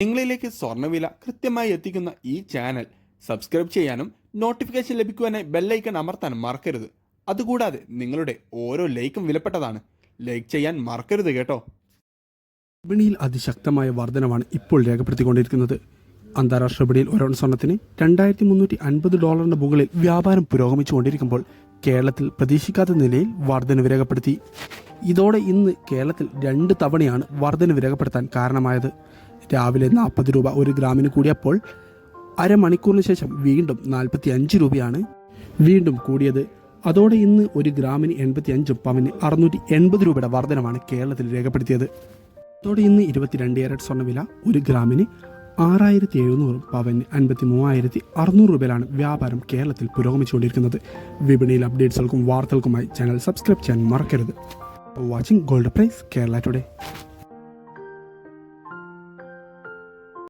നിങ്ങളിലേക്ക് സ്വർണ്ണവില കൃത്യമായി എത്തിക്കുന്ന ഈ ചാനൽ സബ്സ്ക്രൈബ് ചെയ്യാനും നോട്ടിഫിക്കേഷൻ ലഭിക്കുവാനായി ബെല്ലൈക്കൺ അമർത്താനും മറക്കരുത്. അതുകൂടാതെ നിങ്ങളുടെ ഓരോ ലൈക്കും വിലപ്പെട്ടതാണ്. ലൈക്ക് ചെയ്യാൻ മറക്കരുത് കേട്ടോ. വിപണിയിൽ അതിശക്തമായ വർധനവാണ് ഇപ്പോൾ രേഖപ്പെടുത്തിക്കൊണ്ടിരിക്കുന്നത്. അന്താരാഷ്ട്ര വിപണിയിൽ ഒരു ഔൺസ് സ്വർണ്ണത്തിന് $2350 മുകളിൽ വ്യാപാരം പുരോഗമിച്ചുകൊണ്ടിരിക്കുമ്പോൾ കേരളത്തിൽ പ്രതീക്ഷിക്കാത്ത നിലയിൽ വർധനവ് രേഖപ്പെടുത്തി. ഇതോടെ ഇന്ന് കേരളത്തിൽ 2 തവണയാണ് വർധനവ് രേഖപ്പെടുത്താൻ കാരണമായത്. രാവിലെ 40 രൂപ ഒരു ഗ്രാമിന് കൂടിയപ്പോൾ അരമണിക്കൂറിന് ശേഷം വീണ്ടും 45 രൂപയാണ് വീണ്ടും കൂടിയത്. അതോടെ ഇന്ന് ഒരു ഗ്രാമിന് 85 പവന് 680 രൂപയുടെ വർധനമാണ് കേരളത്തിൽ രേഖപ്പെടുത്തിയത്. അതോടെ ഇന്ന് 22 ക്യാരറ്റ് സ്വർണ്ണവില ഒരു ഗ്രാമിന് 6700 പവന് 53,600 രൂപയിലാണ് വ്യാപാരം കേരളത്തിൽ പുരോഗമിച്ചുകൊണ്ടിരിക്കുന്നത്. വിപണിയിൽ അപ്ഡേറ്റ്സുകൾക്കും വാർത്തകൾക്കുമായി ചാനൽ സബ്സ്ക്രൈബ് ചെയ്യാൻ മറക്കരുത്. Watching gold price Kerala today.